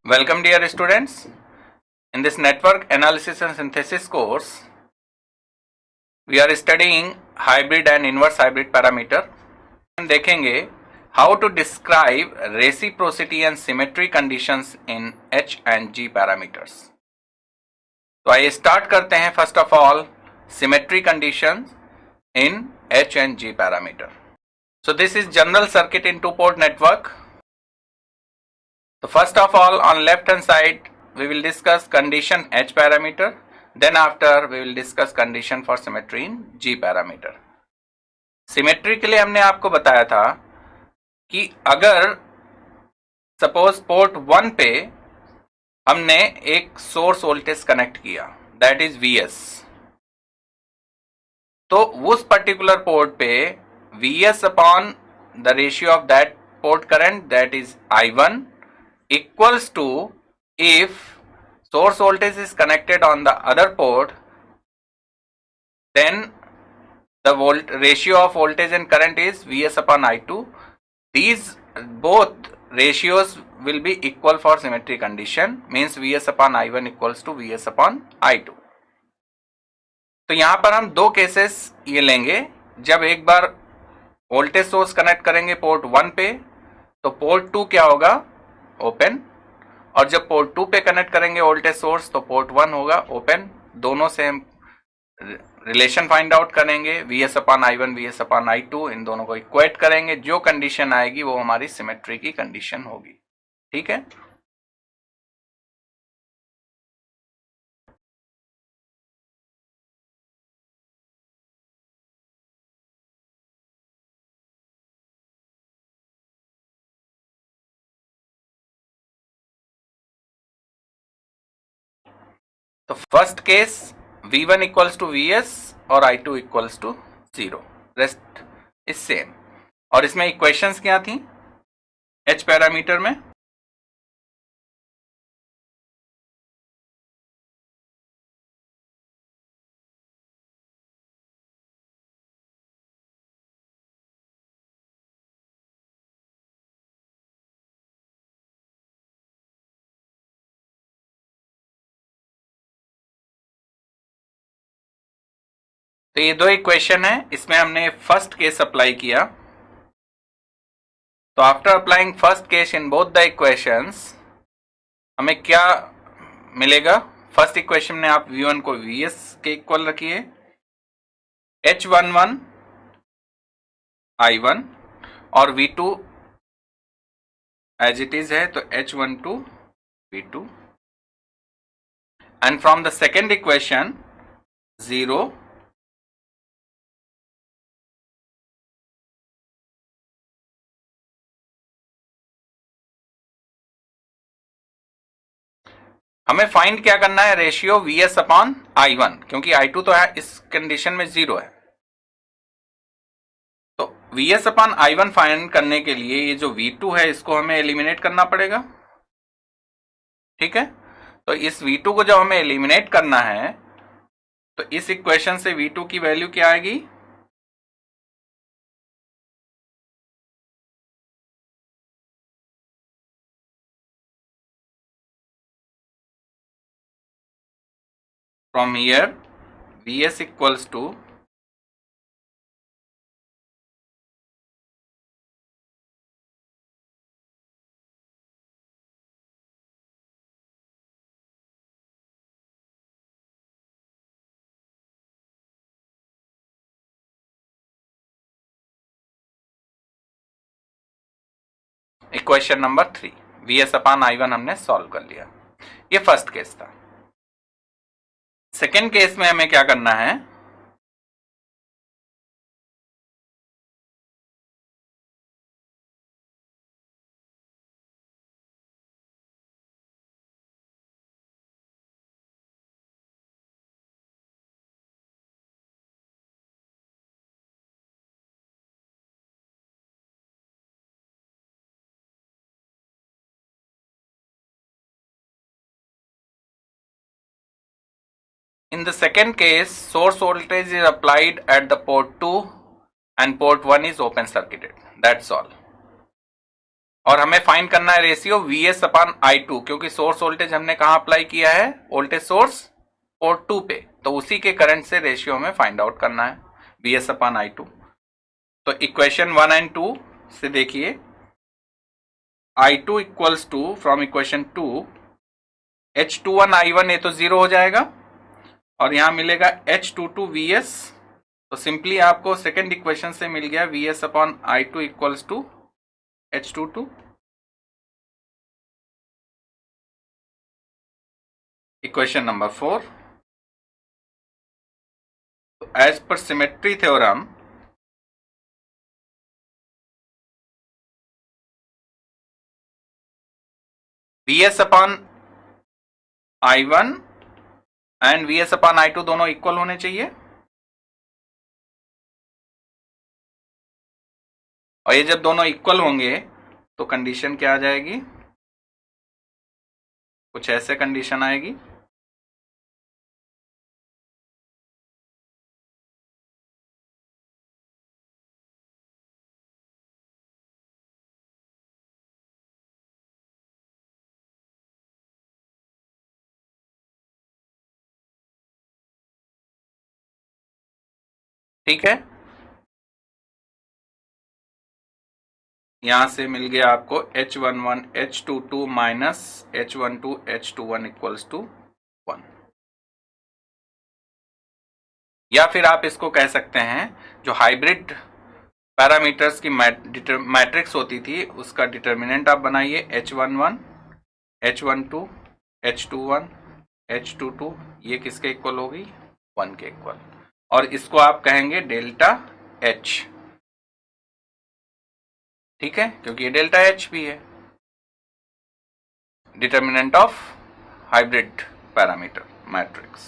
Welcome dear students. In this network analysis and synthesis course, we are studying hybrid and inverse hybrid parameter. हम देखेंगे how to describe reciprocity and symmetry conditions in H and G parameters. तो आइए start करते हैं first of all symmetry conditions in H and G parameter. So this is general circuit in two-port network. So first of all, on left hand side we will discuss condition H parameter, then after we will discuss condition for symmetry in G parameter. Symmetry के लिए हमने आपको बताया था कि अगर suppose port 1 पे हमने एक सोर्स वोल्टेज कनेक्ट किया दैट इज Vs, तो उस पर्टिकुलर पोर्ट पे Vs upon the ratio of that port current that is I1 equals to if source voltage is connected on the other port, then the ratio of voltage and current is Vs upon I2. These both ratios will be equal for symmetry condition, means Vs upon I1 equals to Vs upon I2. तो यहां पर हम दो cases ये लेंगे. जब एक बार voltage source connect करेंगे पोर्ट 1 पे तो पोर्ट 2 क्या होगा, ओपन, और जब पोर्ट 2 पे कनेक्ट करेंगे वोल्टेज सोर्स तो पोर्ट 1 होगा ओपन. दोनों से हम रिलेशन फाइंड आउट करेंगे, Vs upon I1 Vs upon I2, इन दोनों को इक्वेट करेंगे. जो कंडीशन आएगी वो हमारी सिमेट्री की कंडीशन होगी. ठीक है. तो first case V1 equals to Vs और I2 equals to 0, rest is same. और इसमें इक्वेशंस क्या थी H पैरामीटर में, तो ये दो इक्वेशन है, इसमें हमने फर्स्ट केस अप्लाई किया. तो after applying first case in both the equations हमें क्या मिलेगा. फर्स्ट इक्वेशन में आप V1 को Vs के इक्वल रखिए, H11 I1 और V2 एज इट इज है तो H12 V2, and from the second equation 0 हमें फाइंड क्या करना है, रेशियो Vs अपॉन I1, क्योंकि I2 तो है इस कंडीशन में 0 है. तो Vs अपॉन I1 फाइंड करने के लिए ये जो V2 है इसको हमें एलिमिनेट करना पड़ेगा. ठीक है. तो इस V2 को जब हमें एलिमिनेट करना है तो इस इक्वेशन से V2 की वैल्यू क्या आएगी, from here Vs equals to equation number 3 Vs upon I1 हमने सॉल्व कर लिया. ये फर्स्ट केस था. सेकेंड केस में हमें क्या करना है, in the second case source voltage is applied at the port 2 and port 1 is open circuited, that's all. और हमें फाइंड करना है रेशियो Vs अपॉन I2, क्योंकि सोर्स वोल्टेज हमने कहां अप्लाई किया है, वोल्टेज सोर्स पोर्ट 2 पे, तो उसी के करंट से रेशियो हमें फाइंड आउट करना है Vs अपॉन I2। तो इक्वेशन 1 एंड 2 से देखिए, I2 equals to from equation 2 H21 I1, ये तो जीरो हो जाएगा और यहां मिलेगा H22 Vs। तो सिंपली आपको सेकेंड इक्वेशन से मिल गया Vs upon I2 equals to H22। Equation number 4, as per symmetry theorem Vs upon I1 and Vs upon I2 दोनों इक्वल होने चाहिए, और ये जब दोनों इक्वल होंगे तो कंडीशन क्या आ जाएगी, कुछ ऐसे कंडीशन आएगी। ठीक है, यहां से मिल गया आपको H11 H22 minus H12 H21 equals to 1। या फिर आप इसको कह सकते हैं, जो हाइब्रिड पैरामीटर्स की मैट्रिक्स होती थी उसका डिटर्मिनेंट आप बनाइए, H11 H12 H21 H22, ये किसके इक्वल होगी, 1 के इक्वल, और इसको आप कहेंगे डेल्टा H। ठीक है, क्योंकि ये डेल्टा H भी है, determinant of hybrid parameter matrix.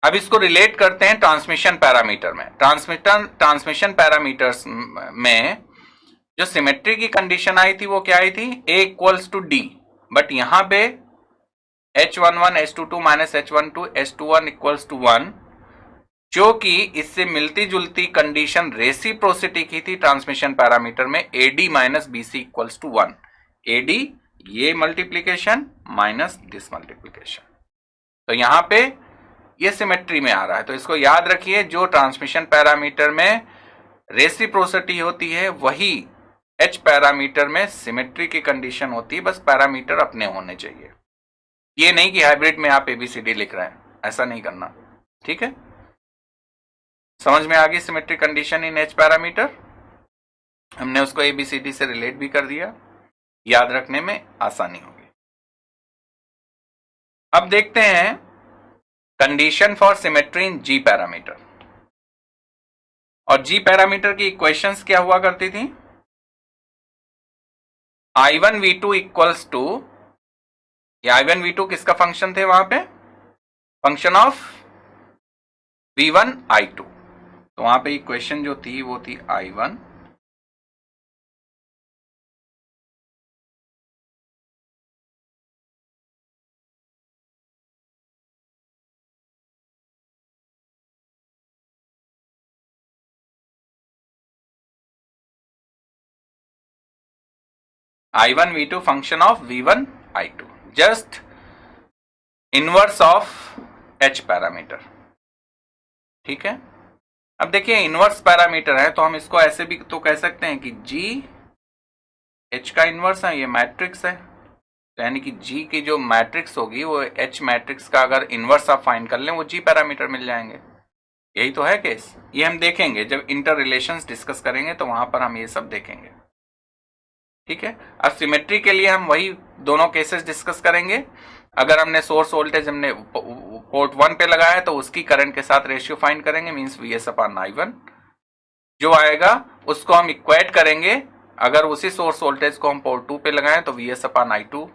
अब इसको रिलेट करते हैं ट्रांसमिशन पैरामीटर में। ट्रांसमिशन पैरामीटर्स में जो सिमेट्री की कंडीशन आई थी वो क्या आई थी, A equals to D, but यहां पे H11 H22 minus H12 H21 equals to 1, जो कि इससे मिलती जुलती कंडीशन रेसिप्रोसिटी की थी ट्रांसमिशन पैरामीटर में, AD minus BC equals to 1। AD ये मल्टीप्लीकेशन माइनस दिस मल्टीप्लीकेशन, तो यहां पे ये सिमेट्री में आ रहा है। तो इसको याद रखिए, जो ट्रांसमिशन पैरामीटर में रेसिप्रोसिटी होती है वही H पैरामीटर में सिमेट्री की कंडीशन होती है, बस पैरामीटर अपने होने चाहिए। ये नहीं कि हाइब्रिड में आप ABCD लिख रहे हैं, ऐसा नहीं करना। ठीक है, समझ में आ गई symmetry condition in H parameter, हमने उसको ABCD से रिलेट भी कर दिया, याद रखने में आसानी होगी। अब देखते हैं condition for symmetry in G parameter. और G पैरामीटर की इक्वेशंस क्या हुआ करती थी, I1 V2 इक्वल्स टू, ये I1 V2 किसका फंक्शन थे वहां पे, फंक्शन ऑफ V1 I2। तो वहां पे इक्वेशन जो थी वो थी I1 I1 V2 function of V1 I2, just inverse of H parameter. ठीक है, अब देखिए इनवर्स पैरामीटर है तो हम इसको ऐसे भी तो कह सकते हैं कि G H का इनवर्स है, ये मैट्रिक्स है, तो यानी कि G की जो मैट्रिक्स होगी वो H मैट्रिक्स का अगर इनवर्स आप फाइंड कर लें वो G पैरामीटर मिल जाएंगे। यही तो है केस, ये हम देखेंगे जब इंटर रिलेशंस डिस्कस करेंगे तो वहां पर हम ये सब देखेंगे। ठीक है, अब सिमेट्री के लिए हम वही दोनों केसेस डिस्कस करेंगे। अगर हमने सोर्स वोल्टेज हमने पोर्ट 1 पे लगाया है तो उसकी करंट के साथ रेशियो फाइंड करेंगे, मींस Vs अपॉन I1 जो आएगा उसको हम इक्वेट करेंगे। अगर उसी सोर्स वोल्टेज को हम पोर्ट 2 पे लगाएं तो Vs अपॉन I2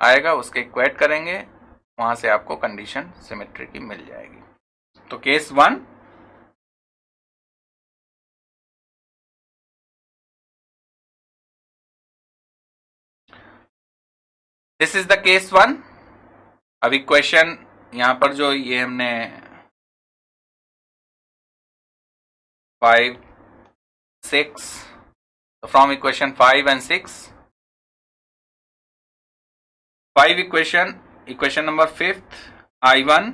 आएगा, उसके इक्वेट करेंगे, वहां से आपको कंडीशन सिमेट्री की मिल जाएगी। तो case 1, this is the case 1। अब इक्वेशन यहां पर जो ये हमने 5, 6 तो from equation 5 and 6, 5 equation number 5 I1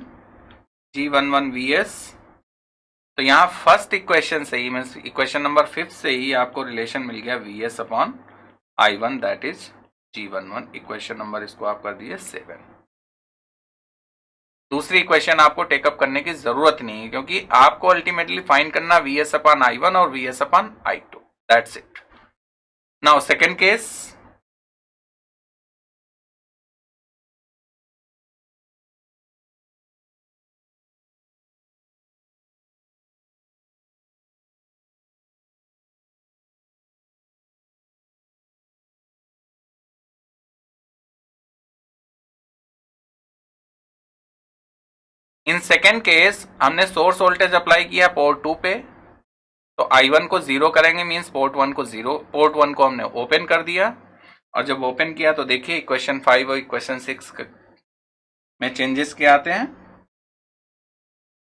G11 Vs। तो यहाँ फर्स्ट इक्वेशन से ही मीन्स इक्वेशन नंबर 5 से ही आपको रिलेशन मिल गया Vs upon I1 that is G11। Equation number इसको आप कर दिए 7। दूसरी इक्वेशन आपको टेकअप करने की जरूरत नहीं है क्योंकि आपको अल्टीमेटली फाइंड करना Vs अपॉन I1 और Vs upon I2, that's it. Now second case, in second case हमने सोर्स वोल्टेज अप्लाई किया पोर्ट 2 पे, तो I1 को 0 करेंगे मींस पोर्ट 1 को 0, पोर्ट 1 को हमने ओपन कर दिया। और जब ओपन किया तो देखिए इक्वेशन 5 और इक्वेशन 6 में चेंजेस क्या आते हैं।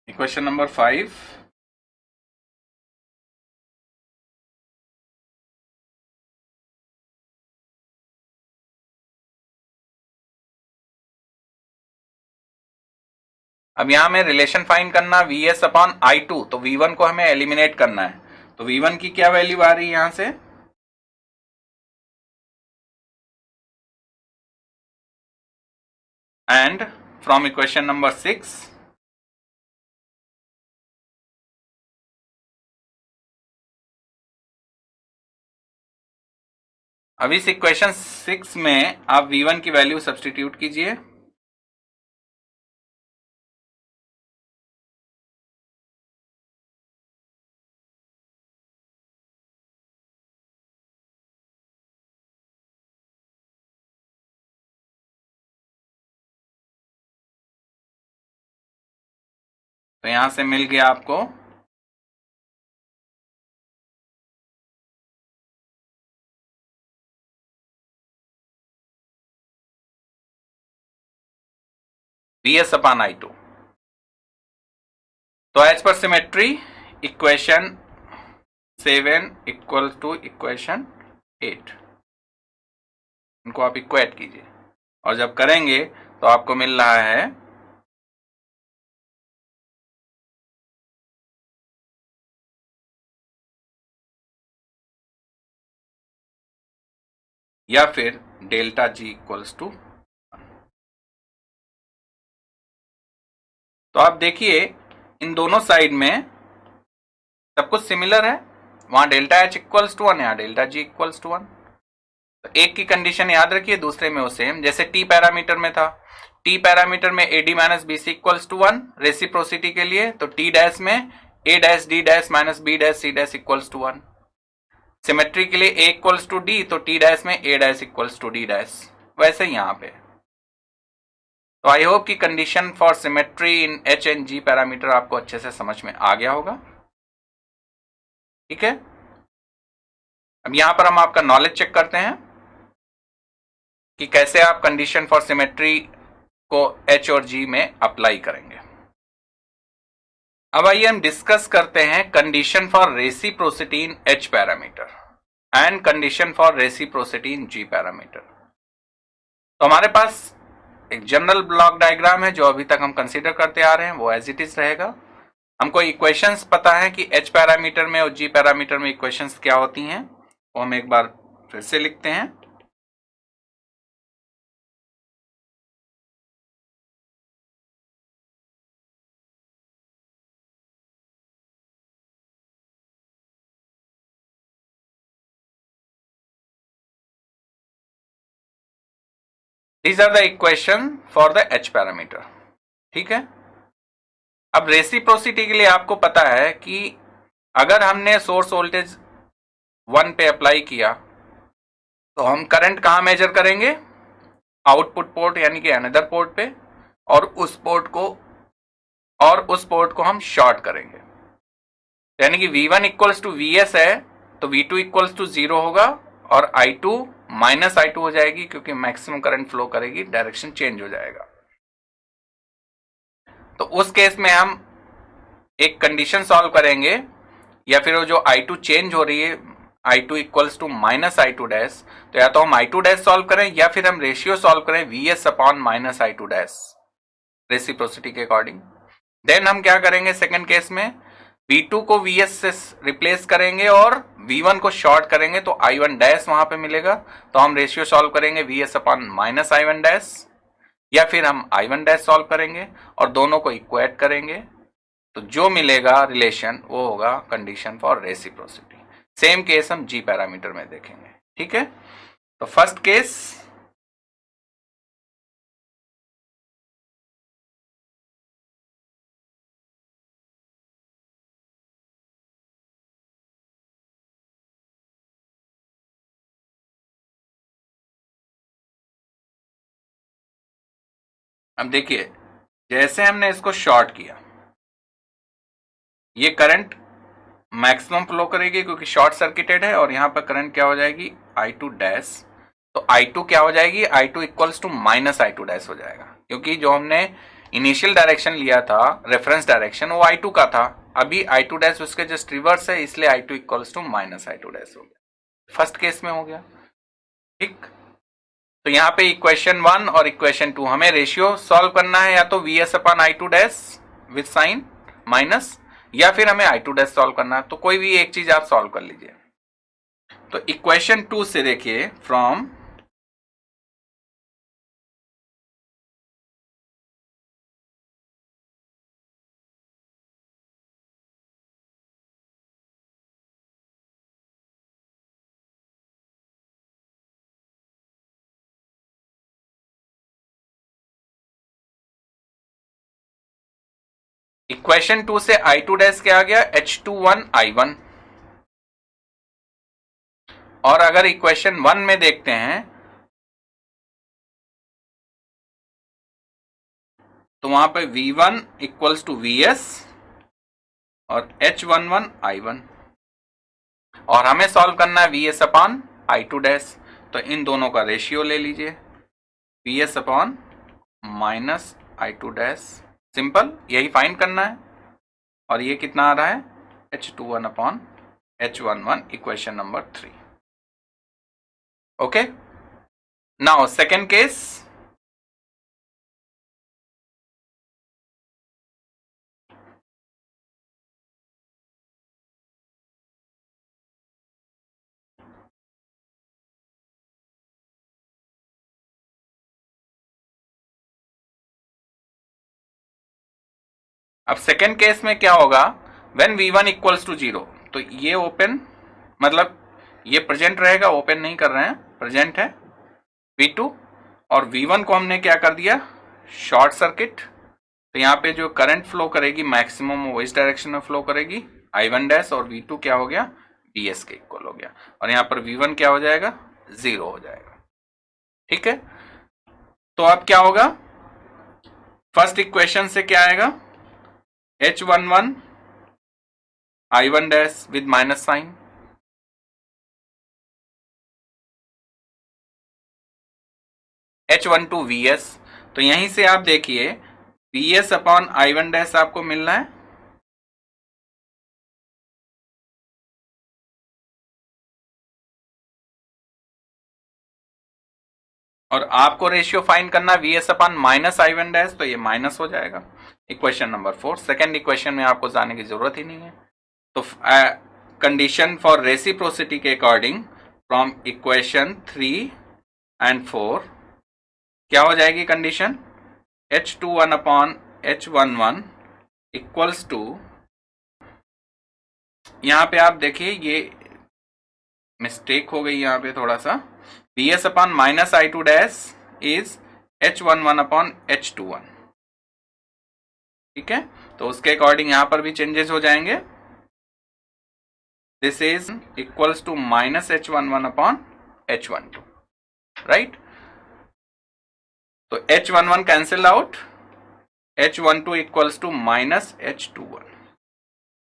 इक्वेशन नंबर 5, अब यहां में रिलेशन फाइंड करना Vs अपॉन I2, तो V1 को हमें एलिमिनेट करना है। तो V1 की क्या वैल्यू आ रही है यहां से, एंड फ्रॉम इक्वेशन नंबर 6 अब इस इक्वेशन 6 में आप V1 की वैल्यू सब्स्टिट्यूट कीजिए। तो यहां से मिल गया आपको Vs अपॉन I2। तो as per symmetry equation 7 equal to equation 8, इनको आप इक्वेट कीजिए और जब करेंगे तो आपको मिल रहा है या फिर डेल्टा G इक्वल्स टू। तो आप देखिए इन दोनों साइड में सब कुछ सिमिलर है, वहां डेल्टा H इक्वल्स टू 1, यहां डेल्टा G इक्वल्स टू 1। तो एक की कंडीशन याद रखिए, दूसरे में वो सेम, जैसे टी पैरामीटर में था, टी पैरामीटर में AD minus BC equals to 1 reciprocity के लिए, तो टी डैश में A dash D dash minus B dash C dash equals to 1। Symmetry के लिए A इक्वल्स टू D, तो टी डैश में A dash equals to D dash, वैसे यहां पे। तो आई होप कि condition for symmetry in H and G parameter आपको अच्छे से समझ में आ गया होगा। ठीक है, अब यहां पर हम आपका नॉलेज चेक करते हैं कि कैसे आप कंडीशन फॉर सिमेट्री को H और G में अप्लाई करेंगे। अब आइए हम डिस्कस करते हैं condition for reciprocity in H parameter and condition for reciprocity in G parameter. तो हमारे पास एक जनरल ब्लॉक डायग्राम है जो अभी तक हम कंसीडर करते आ रहे हैं, वो एज इट इज रहेगा। हमको इक्वेशंस पता है कि H पैरामीटर में और G पैरामीटर में इक्वेशंस क्या होती हैं, वो हम एक बार फिर से लिखते हैं। These are the equation for the H parameter. ठीक है, अब रेसिप्रोसिटी के लिए आपको पता है कि अगर हमने सोर्स वोल्टेज 1 पे अप्लाई किया तो हम करंट कहां मेजर करेंगे, आउटपुट पोर्ट यानी कि अनदर पोर्ट पे, और उस पोर्ट को हम शॉर्ट करेंगे। यानी कि V1 इक्वल्स टू Vs है तो V2 इक्वल्स टू 0 होगा और I2 माइनस I2 हो जाएगी क्योंकि मैक्सिमम करंट फ्लो करेगी, डायरेक्शन चेंज हो जाएगा। तो उस केस में हम एक कंडीशन सॉल्व करेंगे, या फिर वो जो I2 चेंज हो रही है I two equals to minus I two dash, तो या तो हम आई टू डैश सॉल्व करें या फिर हम रेशियो सॉल्व करें V S upon minus I two dash reciprocity के अकॉर्डिंग। देन हम क्या करेंगे सेकेंड केस में, V2 को Vs से रिप्लेस करेंगे और V1 को शॉर्ट करेंगे तो I1 डैश वहां पे मिलेगा, तो हम रेशियो सॉल्व करेंगे Vs upon minus I1 dash, या फिर हम I1 डैश सॉल्व करेंगे और दोनों को इक्वेट करेंगे, तो जो मिलेगा रिलेशन वो होगा condition for reciprocity. Same case हम G पैरामीटर में देखेंगे, ठीक है। तो फर्स्ट केस, अब देखिए जैसे हमने इसको शॉर्ट किया, ये करंट मैक्सिमम फ्लो करेगी क्योंकि शॉर्ट सर्किटेड है, और यहां पर करंट क्या हो जाएगी I2 डैश, तो I2 क्या हो जाएगी, I2 equals to minus I2 dash हो जाएगा, क्योंकि जो हमने इनिशियल डायरेक्शन लिया था रेफरेंस डायरेक्शन वो I2 का था, अभी I2 डैश उसके जस्ट रिवर्स है, इसलिए I2 equals to minus I2 dash हो गया। फर्स्ट केस में हो गया, ठीक। तो यहाँ पे इक्वेशन 1 और इक्वेशन 2 हमें रेशियो सॉल्व करना है, या तो Vs upon I2 dash with sign minus, या फिर हमें I2 डैश सॉल्व करना है, तो कोई भी एक चीज आप सॉल्व कर लीजिए। तो इक्वेशन 2 से देखिए, फ्रॉम इक्वेशन 2 से I2 डैश क्या आ गया, H21 I1, और अगर इक्वेशन 1 में देखते हैं तो वहां पे V1 इक्वल्स टू Vs और H11 I1, और हमें सॉल्व करना है Vs अपॉन I2 डैश, तो इन दोनों का रेशियो ले लीजिए, Vs upon minus I2 dash, simple यही फाइंड करना है, और ये कितना आ रहा है H21 upon H11, equation number 3। Okay, now second case, अब सेकेंड केस में क्या होगा, व्हेन V1 इक्वल्स टू 0, तो ये ओपन, मतलब ये प्रेजेंट रहेगा, ओपन नहीं कर रहे हैं, प्रेजेंट है V2, और V1 को हमने क्या कर दिया शॉर्ट सर्किट, तो यहाँ पे जो करंट फ्लो करेगी मैक्सिमम वो इस डायरेक्शन में फ्लो करेगी I1 डैश, और V2 क्या हो गया Vs के इक्वल हो गया, और यहाँ पर V1 क्या हो जाएगा 0 हो जाएगा, ठीक है। तो अब क्या होगा, फर्स्ट इक्वेशन से क्या आएगा, H11 I1 dash with minus sign, H12 Vs, तो यहीं से आप देखिए Vs अपॉन I1 डैश आपको मिलना है, और आपको रेशियो फाइंड करना Vs upon minus I1 dash, तो ये माइनस हो जाएगा। इक्वेशन नंबर 4, सेकेंड इक्वेशन में आपको जाने की जरूरत ही नहीं है। तो कंडीशन फॉर रेसिप्रोसिटी के अकॉर्डिंग फ्रॉम इक्वेशन 3 एंड 4 क्या हो जाएगी condition, H21 upon H11 equals to, यहां पे आप देखिए ये मिस्टेक हो गई यहां पे थोड़ा सा, Vs upon minus I2 dash is H11 upon H21, ठीक है। तो उसके अकॉर्डिंग यहां पर भी चेंजेस हो जाएंगे, this is equals to minus H11 upon H12, right. तो H11 cancel out, H12 equals to minus H21,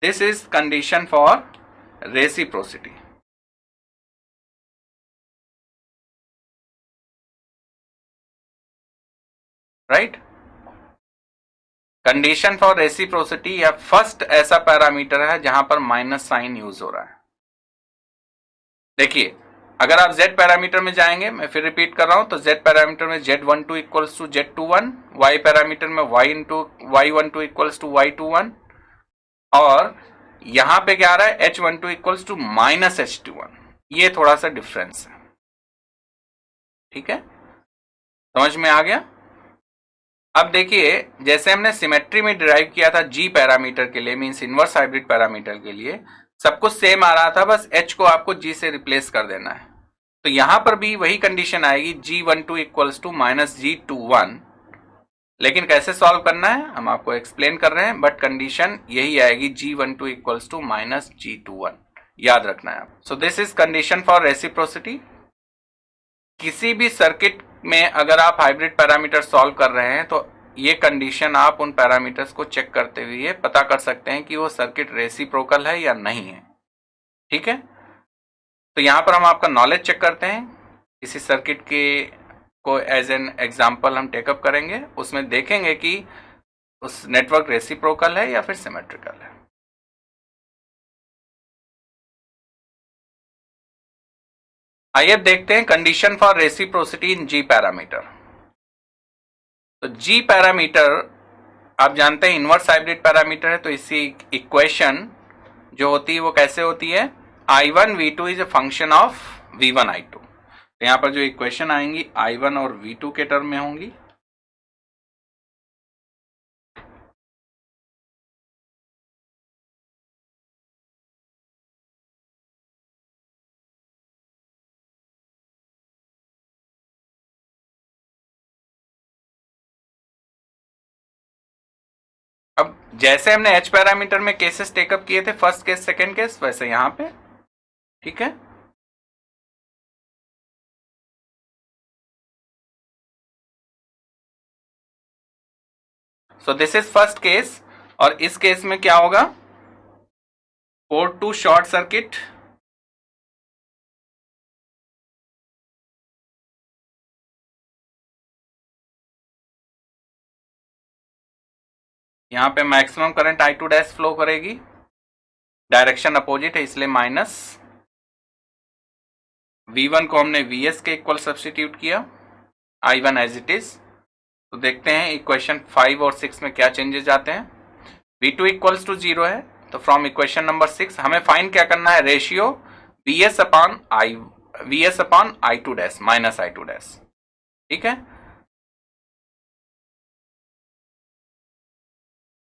this is condition for reciprocity, right. Condition for reciprocity या फर्स्ट ऐसा पैरामीटर है जहां पर माइनस साइन यूज हो रहा है। देखिए, अगर आप z पैरामीटर में जाएंगे, मैं फिर रिपीट कर रहा हूं, तो z पैरामीटर में Z12 equals to Z21, y parameter में y12 इक्वल्स टू Y21, और यहां पे क्या आ रहा है, H12 equals to minus H21। ये थोड़ा सा डिफरेंस है, ठीक है, समझ में आ गया। अब देखिए, जैसे हमने सिमेट्री में डिराइव किया था g पैरामीटर के लिए, मींस इनवर्स हाइब्रिड पैरामीटर के लिए सब कुछ सेम आ रहा था, बस h को आपको g से रिप्लेस कर देना है। तो यहां पर भी वही कंडीशन आएगी, G12 equals to minus G21। लेकिन कैसे सॉल्व करना है हम आपको एक्सप्लेन कर रहे हैं, बट कंडीशन यही आएगी, G12 equals to minus G21, याद रखना है आप। So this is condition for reciprocity. किसी भी सर्किट में अगर आप हाइब्रिड पैरामीटर सॉल्व कर रहे हैं तो ये कंडीशन आप उन पैरामीटर्स को चेक करते हुए पता कर सकते हैं कि वो सर्किट रेसिप्रोकल है या नहीं है, ठीक है। तो यहां पर हम आपका नॉलेज चेक करते हैं, किसी सर्किट के को एज एन एग्जांपल हम टेकअप करेंगे, उसमें देखेंगे कि उस नेटवर्क रेसिप्रोकल है या फिर सिमेट्रिकल है। आइए अब देखते हैं condition for reciprocity in G parameter. तो जी पैरामीटर आप जानते हैं इनवर्स हाइब्रिड पैरामीटर है, तो इसी इक्वेशन जो होती है वो कैसे होती है, I1 V2 is a function of V1 I2। तो यहां पर जो इक्वेशन आएंगी I1 और V2 के टर्म में होंगी। अब जैसे हमने H पैरामीटर में केसेस टेकअप किए थे, फर्स्ट केस सेकेंड केस, वैसे यहां पे, ठीक है। So this is first case, और इस केस में क्या होगा, पोर्ट टू शॉर्ट सर्किट, यहां पे maximum current I2 dash flow करेगी, डायरेक्शन अपोजिट है इसलिए माइनस। V1 को हमने Vs के इक्वल सब्सटीट्यूट किया, I1 एज इट इज। तो देखते हैं इक्वेशन 5 और 6 में क्या चेंजेस आते हैं। V2 इक्वल्स टू 0 है, तो फ्रॉम इक्वेशन नंबर 6 हमें फाइंड क्या करना है, ratio Vs upon I2 dash minus I2 dash, ठीक है।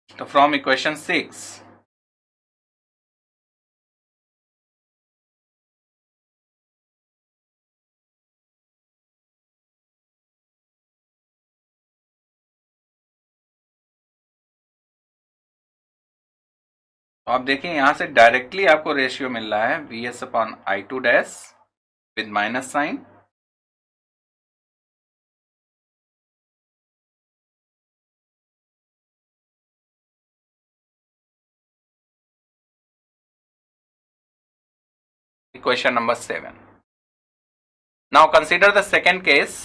तो फ्रॉम इक्वेशन 6 तो आप देखिए यहां से डायरेक्टली आपको रेशियो मिल रहा है Vs upon I2 dash with minus sign, equation number 7। Now consider the second case.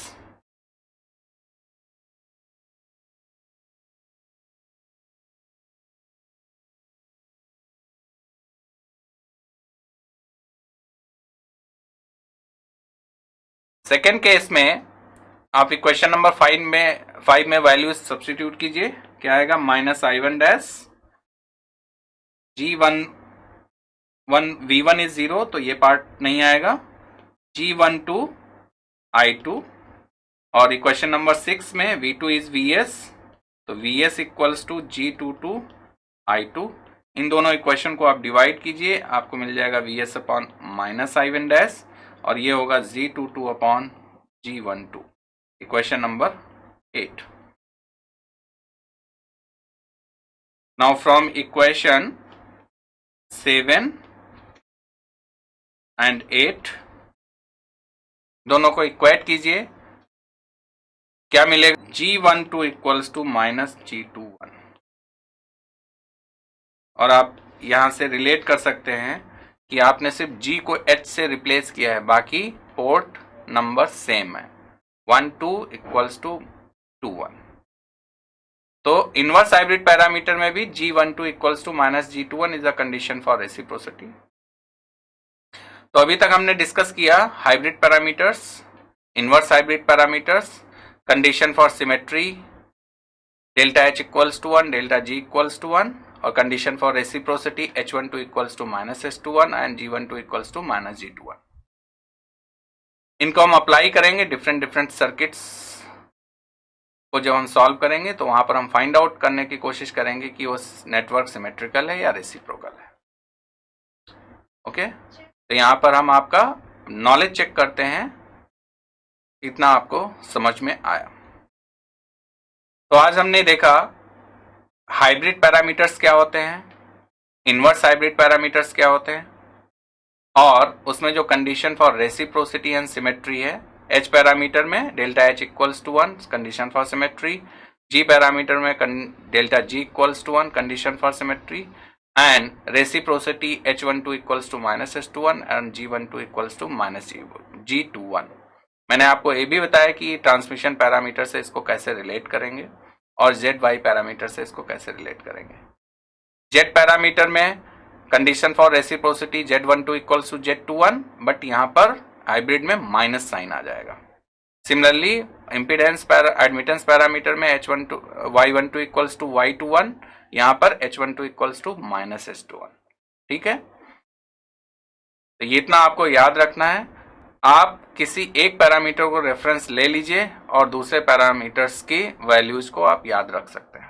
Second case में आप इक्वेशन नंबर 5 में वैल्यू सब्सटीट्यूट कीजिए, क्या आएगा, minus I1 dash V1 is 0, तो ये पार्ट नहीं आएगा, G12 I2, और इक्वेशन नंबर 6 में V2 इज Vs, तो Vs equals to G22 I2। इन दोनों इक्वेशन को आप डिवाइड कीजिए, आपको मिल जाएगा Vs upon minus I1 dash, और ये होगा G22 upon G12, equation number 8। Now from equation 7 and 8 दोनों को इक्वेट कीजिए, क्या मिलेगा, G12 equals to minus G21, और आप यहां से रिलेट कर सकते हैं कि आपने सिर्फ G को H से रिप्लेस किया है, बाकी पोर्ट नंबर सेम है, 1 2 इक्वल्स टू 2 1। तो इनवर्स हाइब्रिड पैरामीटर में भी G12 equals to minus G21 is a condition for reciprocity. तो अभी तक हमने डिस्कस किया hybrid parameters, inverse hybrid parameters, condition for symmetry, delta H equals to 1, delta G equals to 1, और condition for reciprocity H12 equals to -S21 and G12 equals to -G21। इनको हम apply करेंगे different circuits को जब हम solve करेंगे तो वहां पर हम फाइंड आउट करने की कोशिश करेंगे कि वो नेटवर्क सिमेट्रिकल है या रेसिप्रोकल है। ओके, तो यहां पर हम आपका नॉलेज चेक करते हैं कितना आपको समझ में आया। तो आज हमने देखा हाइब्रिड पैरामीटर्स क्या होते हैं, इनवर्स हाइब्रिड पैरामीटर्स क्या होते हैं, और उसमें जो condition for reciprocity and symmetry है, H पैरामीटर में delta H equals to 1 condition for symmetry, G parameter में delta G equals to 1 condition for symmetry, and reciprocity H12 equals to -S21 and G12 equals to -G21। मैंने आपको ये भी बताया कि transmission parameter से इसको कैसे रिलेट करेंगे और ZY पैरामीटर से इसको कैसे रिलेट करेंगे। Z पैरामीटर में condition for reciprocity Z12 equals to Z21, but यहाँ पर हाइब्रिड में माइनस साइन आ जाएगा। सिमिलरली इम्पीडेंस एडमिटेंस पैरामीटर में Y12 इक्वल्स टू Y21, यहाँ पर H12 इक्वल्स टू -S21। ठीक है, तो ये इतना आपको याद रखना है। आप किसी एक पैरामीटर को रेफरेंस ले लीजिए और दूसरे पैरामीटर्स की वैल्यूज को आप याद रख सकते हैं।